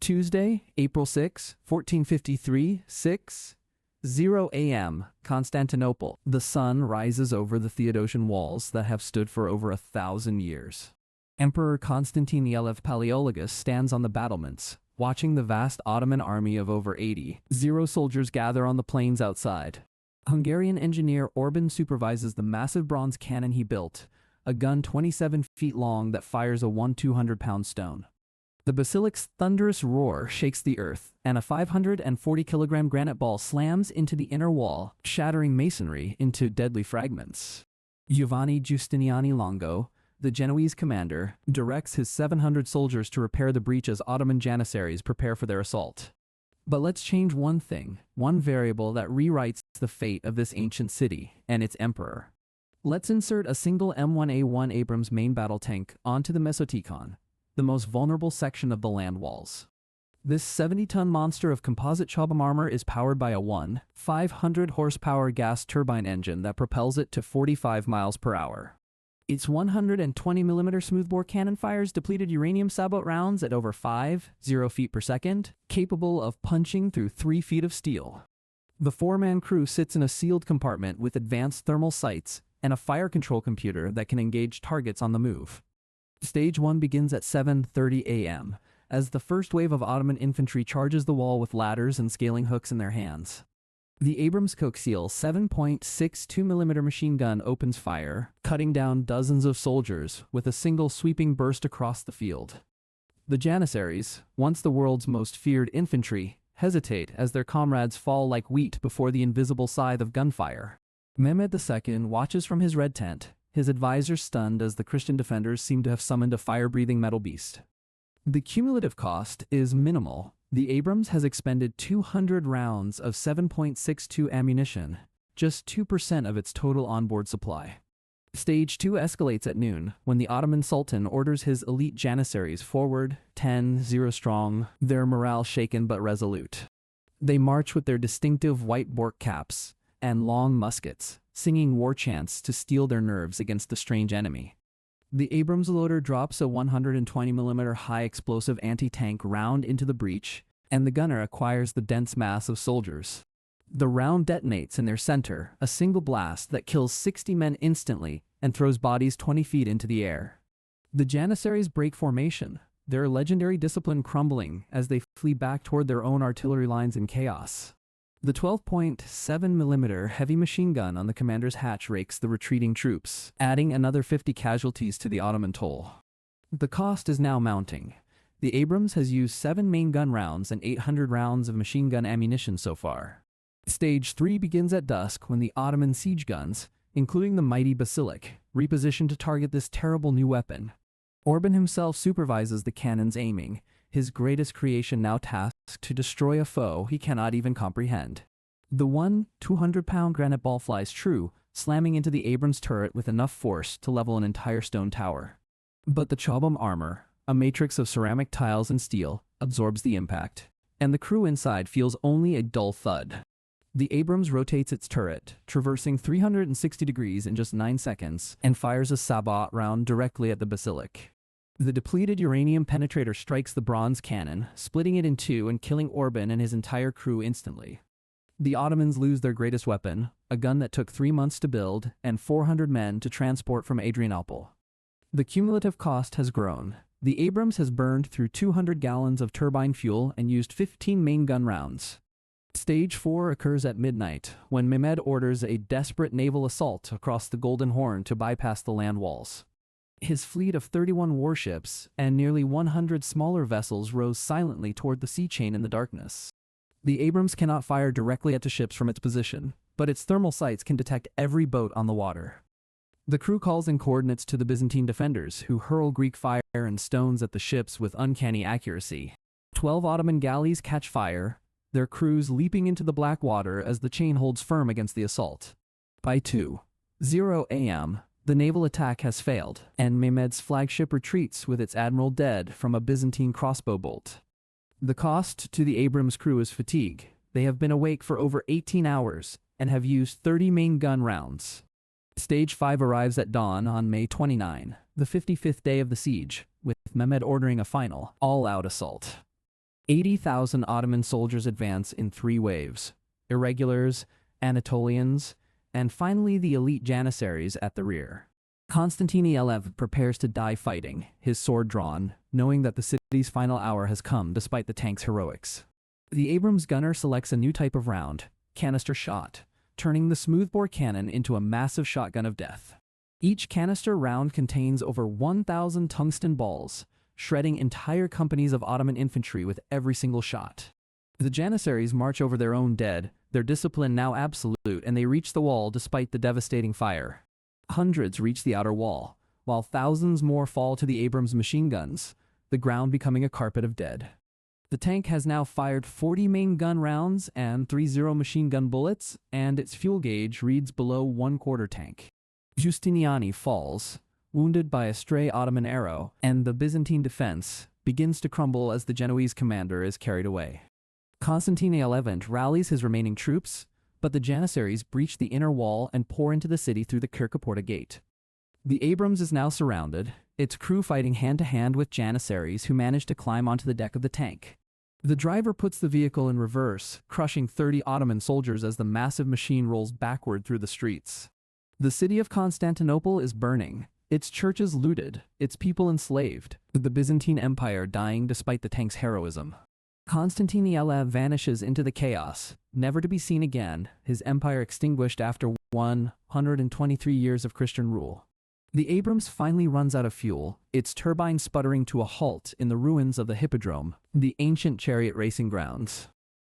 Tuesday, April 6, 1453, 6:0 a.m., Constantinople. The sun rises over the Theodosian walls that have stood for over 1,000 years. Emperor Constantine Palaeologus stands on the battlements, watching the vast Ottoman army of over 80 soldiers gather on the plains outside. Hungarian engineer Orban supervises the massive bronze cannon he built, a gun 27 feet long that fires a 200-pound stone. The basilic's thunderous roar shakes the earth, and a 540-kilogram granite ball slams into the inner wall, shattering masonry into deadly fragments. Giovanni Giustiniani Longo, the Genoese commander, directs his 700 soldiers to repair the breach as Ottoman Janissaries prepare for their assault. But let's change one thing, one variable that rewrites the fate of this ancient city and its emperor. Let's insert a single M1A1 Abrams main battle tank onto the Mesotikon, the most vulnerable section of the land walls. This 70-ton monster of composite chobham armor is powered by a 500-horsepower gas turbine engine that propels it to 45 miles per hour. Its 120mm smoothbore cannon fires depleted uranium sabot rounds at over 50 feet per second, capable of punching through 3 feet of steel. The 4-man crew sits in a sealed compartment with advanced thermal sights and a fire control computer that can engage targets on the move. Stage 1 begins at 7:30 a.m., as the first wave of Ottoman infantry charges the wall with ladders and scaling hooks in their hands. The Abrams Coaxial 7.62mm machine gun opens fire, cutting down dozens of soldiers with a single sweeping burst across the field. The Janissaries, once the world's most feared infantry, hesitate as their comrades fall like wheat before the invisible scythe of gunfire. Mehmed II watches from his red tent, his advisors stunned as the Christian defenders seem to have summoned a fire-breathing metal beast. The cumulative cost is minimal. The Abrams has expended 200 rounds of 7.62 ammunition, just 2% of its total onboard supply. Stage 2 escalates at noon, when the Ottoman Sultan orders his elite Janissaries forward, 10-0 strong, their morale shaken but resolute. They march with their distinctive white bork caps and long muskets, singing war chants to steel their nerves against the strange enemy. The Abrams loader drops a 120mm high-explosive anti-tank round into the breach, and the gunner acquires the dense mass of soldiers. The round detonates in their center, a single blast that kills 60 men instantly and throws bodies 20 feet into the air. The Janissaries break formation, their legendary discipline crumbling as they flee back toward their own artillery lines in chaos. The 12.7mm heavy machine gun on the commander's hatch rakes the retreating troops, adding another 50 casualties to the Ottoman toll. The cost is now mounting. The Abrams has used 7 main gun rounds and 800 rounds of machine gun ammunition so far. Stage 3 begins at dusk when the Ottoman siege guns, including the mighty Basilic, reposition to target this terrible new weapon. Orban himself supervises the cannon's aiming, his greatest creation now tasked to destroy a foe he cannot even comprehend. The 200-pound granite ball flies true, slamming into the Abrams turret with enough force to level an entire stone tower. But the chobham armor, a matrix of ceramic tiles and steel, absorbs the impact, and the crew inside feels only a dull thud. The Abrams rotates its turret, traversing 360 degrees in just 9 seconds, and fires a sabot round directly at the Basilic. The depleted uranium penetrator strikes the bronze cannon, splitting it in two and killing Orban and his entire crew instantly. The Ottomans lose their greatest weapon, a gun that took 3 months to build and 400 men to transport from Adrianople. The cumulative cost has grown. The Abrams has burned through 200 gallons of turbine fuel and used 15 main gun rounds. Stage 4 occurs at midnight, when Mehmed orders a desperate naval assault across the Golden Horn to bypass the land walls. His fleet of 31 warships and nearly 100 smaller vessels rows silently toward the sea chain in the darkness. The Abrams cannot fire directly at the ships from its position, but its thermal sights can detect every boat on the water. The crew calls in coordinates to the Byzantine defenders, who hurl Greek fire and stones at the ships with uncanny accuracy. 12 Ottoman galleys catch fire, their crews leaping into the black water as the chain holds firm against the assault. By 2:00 a.m., the naval attack has failed, and Mehmed's flagship retreats with its admiral dead from a Byzantine crossbow bolt. The cost to the Abrams crew is fatigue. They have been awake for over 18 hours and have used 30 main gun rounds. Stage 5 arrives at dawn on May 29, the 55th day of the siege, with Mehmed ordering a final, all-out assault. 80,000 Ottoman soldiers advance in 3 waves: irregulars, Anatolians, and finally the elite Janissaries at the rear. Constantine XI prepares to die fighting, his sword drawn, knowing that the city's final hour has come despite the tank's heroics. The Abrams gunner selects a new type of round, canister shot, turning the smoothbore cannon into a massive shotgun of death. Each canister round contains over 1,000 tungsten balls, shredding entire companies of Ottoman infantry with every single shot. The Janissaries march over their own dead, their discipline now absolute, and they reach the wall despite the devastating fire. Hundreds reach the outer wall, while thousands more fall to the Abrams machine guns, the ground becoming a carpet of dead. The tank has now fired 40 main gun rounds and 30 machine gun bullets, and its fuel gauge reads below 1/4 tank. Giustiniani falls, wounded by a stray Ottoman arrow, and the Byzantine defense begins to crumble as the Genoese commander is carried away. Constantine XI rallies his remaining troops, but the Janissaries breach the inner wall and pour into the city through the Kirkaporta gate. The Abrams is now surrounded, its crew fighting hand-to-hand with Janissaries who manage to climb onto the deck of the tank. The driver puts the vehicle in reverse, crushing 30 Ottoman soldiers as the massive machine rolls backward through the streets. The city of Constantinople is burning, its churches looted, its people enslaved, the Byzantine Empire dying despite the tank's heroism. Constantine XI vanishes into the chaos, never to be seen again, his empire extinguished after 123 years of Christian rule. The Abrams finally runs out of fuel, its turbine sputtering to a halt in the ruins of the Hippodrome, the ancient chariot racing grounds.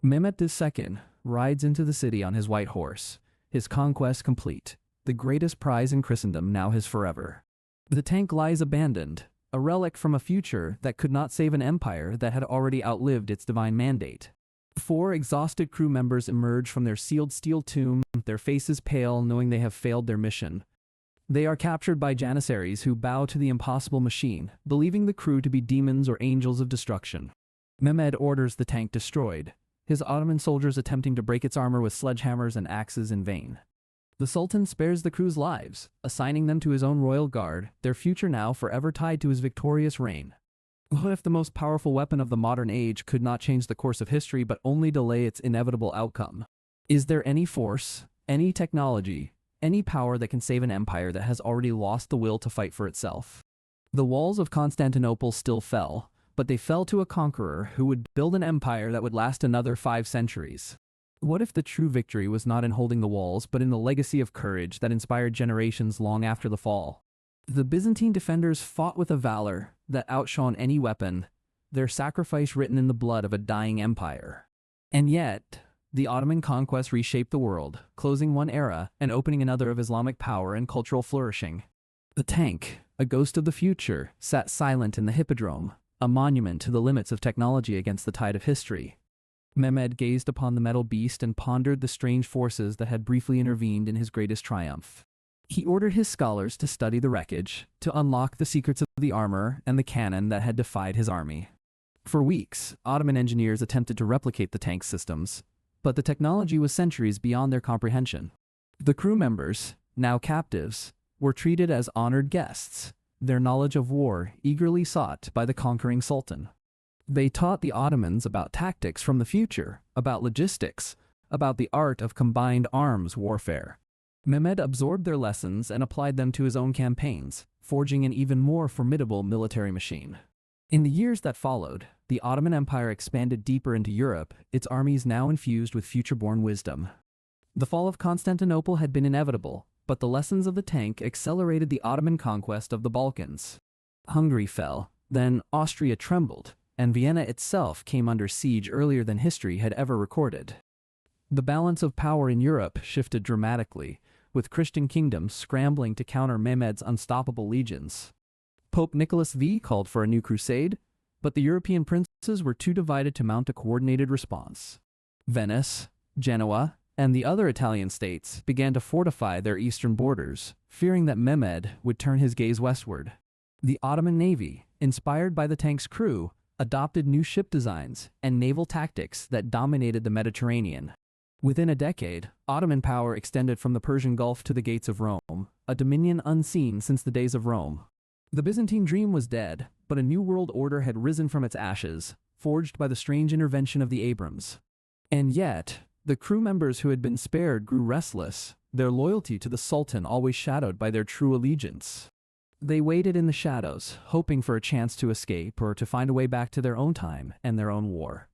Mehmed II rides into the city on his white horse, his conquest complete, the greatest prize in Christendom now his forever. The tank lies abandoned, a relic from a future that could not save an empire that had already outlived its divine mandate. 4 exhausted crew members emerge from their sealed steel tomb, their faces pale, knowing they have failed their mission. They are captured by Janissaries who bow to the impossible machine, believing the crew to be demons or angels of destruction. Mehmed orders the tank destroyed, his Ottoman soldiers attempting to break its armor with sledgehammers and axes in vain. The Sultan spares the crew's lives, assigning them to his own royal guard, their future now forever tied to his victorious reign. What if the most powerful weapon of the modern age could not change the course of history but only delay its inevitable outcome? Is there any force, any technology, any power that can save an empire that has already lost the will to fight for itself? The walls of Constantinople still fell, but they fell to a conqueror who would build an empire that would last another 5 centuries. What if the true victory was not in holding the walls, but in the legacy of courage that inspired generations long after the fall? The Byzantine defenders fought with a valor that outshone any weapon, their sacrifice written in the blood of a dying empire. And yet, the Ottoman conquest reshaped the world, closing one era and opening another of Islamic power and cultural flourishing. The tank, a ghost of the future, sat silent in the Hippodrome, a monument to the limits of technology against the tide of history. Mehmed gazed upon the metal beast and pondered the strange forces that had briefly intervened in his greatest triumph. He ordered his scholars to study the wreckage, to unlock the secrets of the armor and the cannon that had defied his army. For weeks, Ottoman engineers attempted to replicate the tank's systems, but the technology was centuries beyond their comprehension. The crew members, now captives, were treated as honored guests, their knowledge of war eagerly sought by the conquering sultan. They taught the Ottomans about tactics from the future, about logistics, about the art of combined arms warfare. Mehmed absorbed their lessons and applied them to his own campaigns, forging an even more formidable military machine. In the years that followed, the Ottoman Empire expanded deeper into Europe, its armies now infused with future-born wisdom. The fall of Constantinople had been inevitable, but the lessons of the tank accelerated the Ottoman conquest of the Balkans. Hungary fell, then Austria trembled, and Vienna itself came under siege earlier than history had ever recorded. The balance of power in Europe shifted dramatically, with Christian kingdoms scrambling to counter Mehmed's unstoppable legions. Pope Nicholas V called for a new crusade, but the European princes were too divided to mount a coordinated response. Venice, Genoa, and the other Italian states began to fortify their eastern borders, fearing that Mehmed would turn his gaze westward. The Ottoman navy, inspired by the tank's crew, adopted new ship designs and naval tactics that dominated the Mediterranean. Within a decade, Ottoman power extended from the Persian Gulf to the gates of Rome, a dominion unseen since the days of Rome. The Byzantine dream was dead, but a new world order had risen from its ashes, forged by the strange intervention of the Abrams. And yet, the crew members who had been spared grew restless, their loyalty to the Sultan always shadowed by their true allegiance. They waited in the shadows, hoping for a chance to escape or to find a way back to their own time and their own war.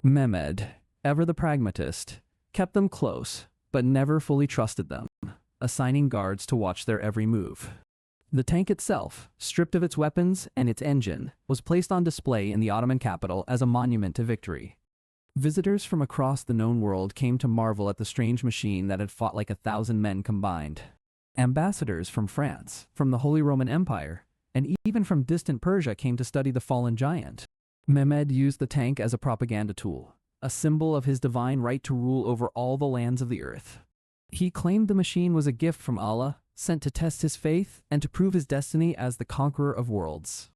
Mehmed, ever the pragmatist, kept them close, but never fully trusted them, assigning guards to watch their every move. The tank itself, stripped of its weapons and its engine, was placed on display in the Ottoman capital as a monument to victory. Visitors from across the known world came to marvel at the strange machine that had fought like 1,000 men combined. Ambassadors from France, from the Holy Roman Empire, and even from distant Persia came to study the fallen giant. Mehmed used the tank as a propaganda tool, a symbol of his divine right to rule over all the lands of the earth. He claimed the machine was a gift from Allah, sent to test his faith and to prove his destiny as the conqueror of worlds.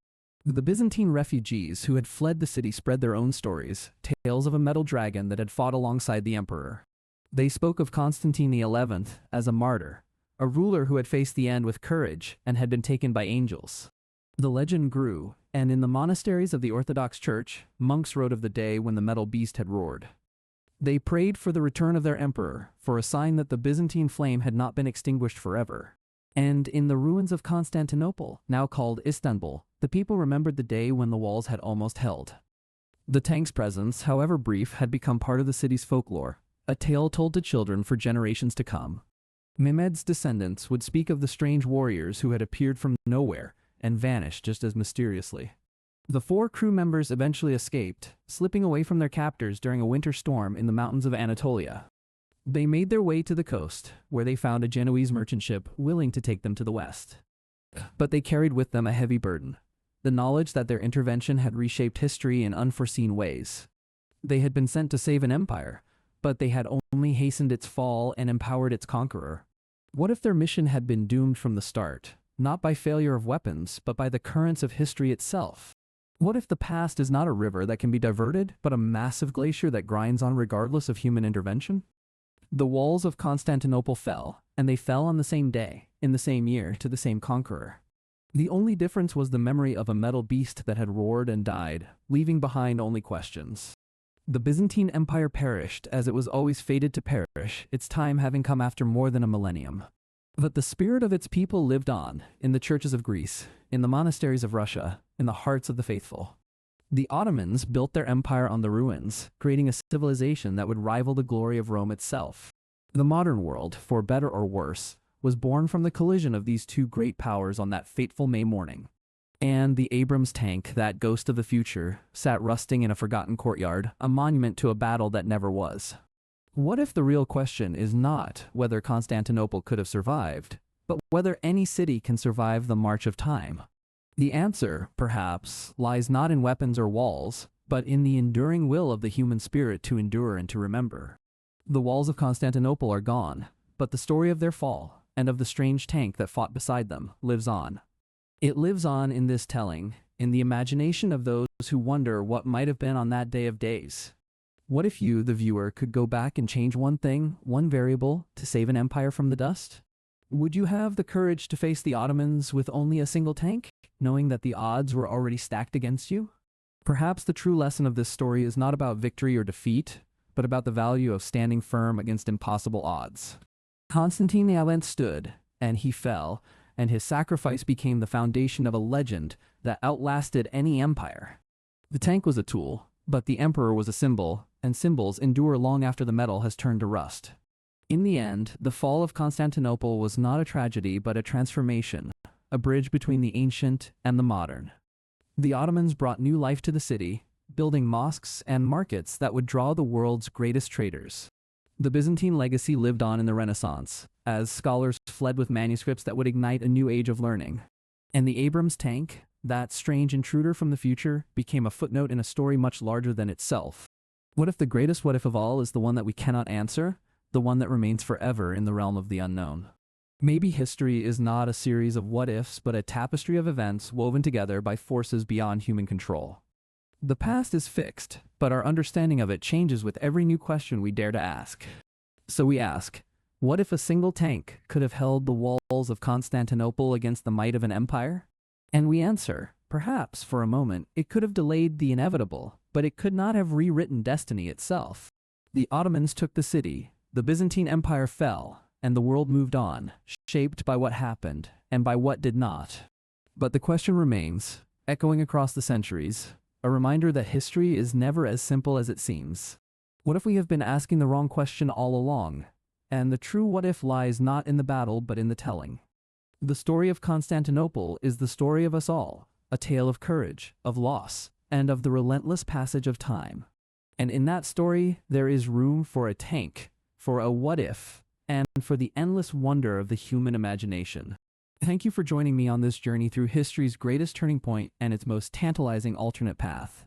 The Byzantine refugees who had fled the city spread their own stories, tales of a metal dragon that had fought alongside the emperor. They spoke of Constantine XI as a martyr, a ruler who had faced the end with courage and had been taken by angels. The legend grew, and in the monasteries of the Orthodox Church, monks wrote of the day when the metal beast had roared. They prayed for the return of their emperor, for a sign that the Byzantine flame had not been extinguished forever. And in the ruins of Constantinople, now called Istanbul, the people remembered the day when the walls had almost held. The tank's presence, however brief, had become part of the city's folklore, a tale told to children for generations to come. Mehmed's descendants would speak of the strange warriors who had appeared from nowhere and vanished just as mysteriously. The 4 crew members eventually escaped, slipping away from their captors during a winter storm in the mountains of Anatolia. They made their way to the coast, where they found a Genoese merchant ship willing to take them to the west. But they carried with them a heavy burden, the knowledge that their intervention had reshaped history in unforeseen ways. They had been sent to save an empire, but they had only hastened its fall and empowered its conqueror. What if their mission had been doomed from the start, not by failure of weapons, but by the currents of history itself? What if the past is not a river that can be diverted, but a massive glacier that grinds on regardless of human intervention? The walls of Constantinople fell, and they fell on the same day, in the same year, to the same conqueror. The only difference was the memory of a metal beast that had roared and died, leaving behind only questions. The Byzantine Empire perished as it was always fated to perish, its time having come after more than a millennium. But the spirit of its people lived on, in the churches of Greece, in the monasteries of Russia, in the hearts of the faithful. The Ottomans built their empire on the ruins, creating a civilization that would rival the glory of Rome itself. The modern world, for better or worse, was born from the collision of these 2 great powers on that fateful May morning. And the Abrams tank, that ghost of the future, sat rusting in a forgotten courtyard, a monument to a battle that never was. What if the real question is not whether Constantinople could have survived, but whether any city can survive the march of time? The answer, perhaps, lies not in weapons or walls, but in the enduring will of the human spirit to endure and to remember. The walls of Constantinople are gone, but the story of their fall, and of the strange tank that fought beside them, lives on. It lives on in this telling, in the imagination of those who wonder what might have been on that day of days. What if you, the viewer, could go back and change one thing, one variable, to save an empire from the dust? Would you have the courage to face the Ottomans with only a single tank, knowing that the odds were already stacked against you? Perhaps the true lesson of this story is not about victory or defeat, but about the value of standing firm against impossible odds. Constantine XI stood, and he fell, and his sacrifice became the foundation of a legend that outlasted any empire. The tank was a tool, but the emperor was a symbol, and symbols endure long after the metal has turned to rust. In the end, the fall of Constantinople was not a tragedy but a transformation, a bridge between the ancient and the modern. The Ottomans brought new life to the city, building mosques and markets that would draw the world's greatest traders. The Byzantine legacy lived on in the Renaissance, as scholars fled with manuscripts that would ignite a new age of learning. And the Abrams tank, that strange intruder from the future, became a footnote in a story much larger than itself. What if the greatest what if of all is the one that we cannot answer, the one that remains forever in the realm of the unknown? Maybe history is not a series of what-ifs, but a tapestry of events woven together by forces beyond human control. The past is fixed, but our understanding of it changes with every new question we dare to ask. So we ask, what if a single tank could have held the walls of Constantinople against the might of an empire? And we answer, perhaps for a moment, it could have delayed the inevitable, but it could not have rewritten destiny itself. The Ottomans took the city, the Byzantine Empire fell, and the world moved on, shaped by what happened and by what did not. But the question remains, echoing across the centuries, a reminder that history is never as simple as it seems. What if we have been asking the wrong question all along, and the true what if lies not in the battle but in the telling? The story of Constantinople is the story of us all, a tale of courage, of loss, and of the relentless passage of time. And in that story, there is room for a tank, for a what if, and for the endless wonder of the human imagination. Thank you for joining me on this journey through history's greatest turning point and its most tantalizing alternate path.